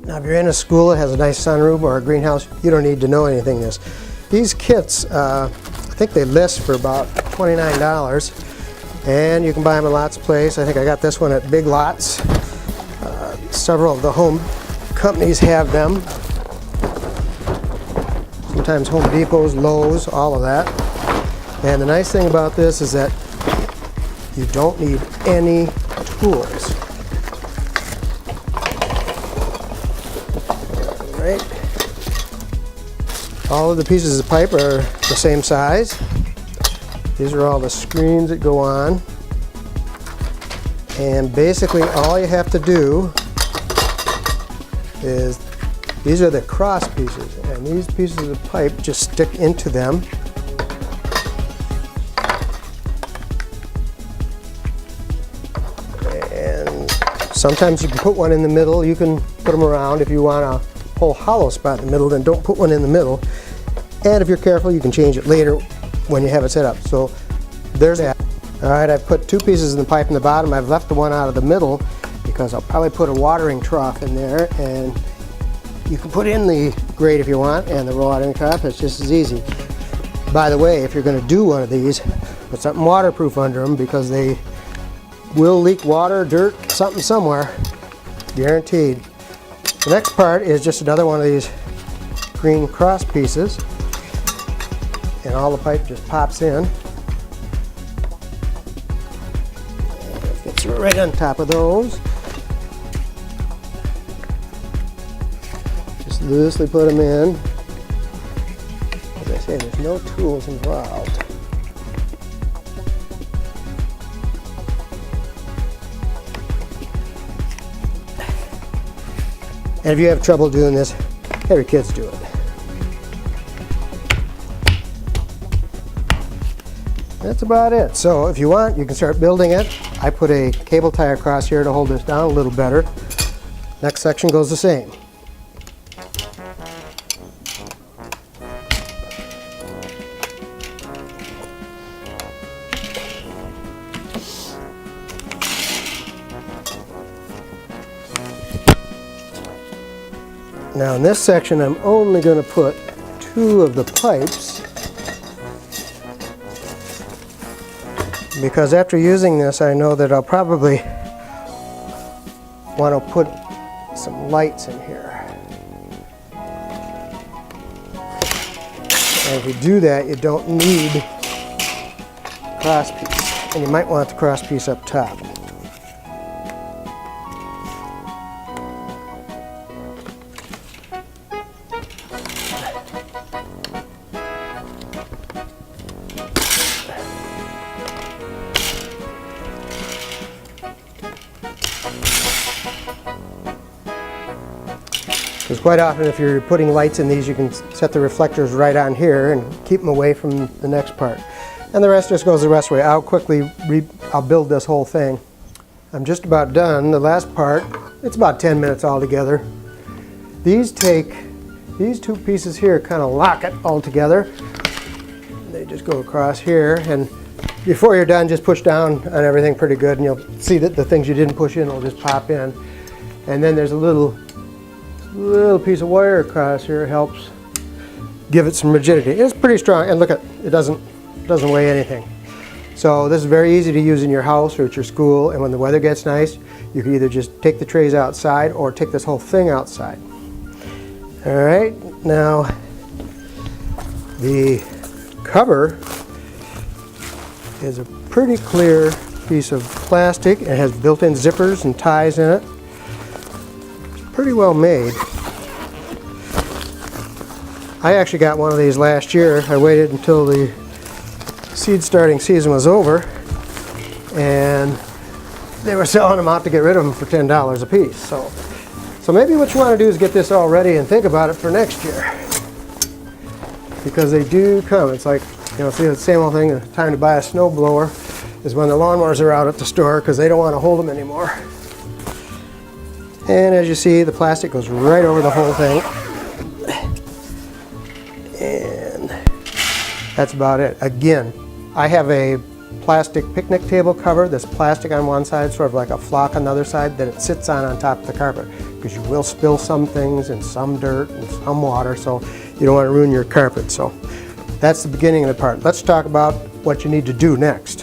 Now if you're in a school that has a nice sunroom or a greenhouse, you don't need to know anything this. These kits, I think they list for about $29, and you can buy them in lots of places. I think I got this one at Big Lots. Several of the home companies have them. Sometimes Home Depots, Lowe's, all of that. And the nice thing about this is that you don't need any tools. Right. All of the pieces of pipe are the same size. These are all the screens that go on. And basically all you have to do is, these are the cross pieces, and these pieces of pipe just stick into them. And sometimes you can put one in the middle. You can put them around if you want a whole hollow spot in the middle, then don't put one in the middle. And if you're careful, you can change it later when you have it set up. So there's that. All right, I've put 2 pieces in the pipe in the bottom. I've left the one out of the middle because I'll probably put a watering trough in there, and you can put in the grate if you want, and the watering trough. It's just as easy. By the way, if you're going to do one of these, put something waterproof under them, because they will leak water, dirt, something somewhere, guaranteed. The next part is just another one of these green cross pieces, and all the pipe just pops in. It fits right on top of those. Just loosely put them in. As I say, there's no tools involved. And if you have trouble doing this, have your kids do it. That's about it. So if you want, you can start building it. I put a cable tie across here to hold this down a little better. Next section goes the same. Now in this section, I'm only going to put 2 of the pipes, because after using this, I know that I'll probably want to put some lights in here. And if you do that, you don't need cross piece, and you might want the cross piece up top. Because quite often if you're putting lights in these, you can set the reflectors right on here and keep them away from the next part. And the rest just goes the rest way. I'll build this whole thing. I'm just about done. The last part, it's about 10 minutes altogether. These 2 pieces here kind of lock it all together. They just go across here, and before you're done, just push down on everything pretty good, and you'll see that the things you didn't push in will just pop in. And then there's a little piece of wire across here, helps give it some rigidity. It's pretty strong, and look at it, doesn't weigh anything. So this is very easy to use in your house or at your school, and when the weather gets nice, you can either just take the trays outside or take this whole thing outside. All right, now the cover is a pretty clear piece of plastic. It has built-in zippers and ties in it. Pretty well made. I actually got one of these last year. I waited until the seed starting season was over, and they were selling them out to get rid of them for $10 a piece. So maybe what you want to do is get this all ready and think about it for next year, because they do come. It's like, you know, see the same old thing. The time to buy a snow blower is when the lawnmowers are out at the store, because they don't want to hold them anymore. And as you see, the plastic goes right over the whole thing. And that's about it. Again, I have a plastic picnic table cover, this plastic on one side, sort of like a flock on the other side, that it sits on top of the carpet. Because you will spill some things and some dirt and some water, so you don't want to ruin your carpet. So that's the beginning of the part. Let's talk about what you need to do next.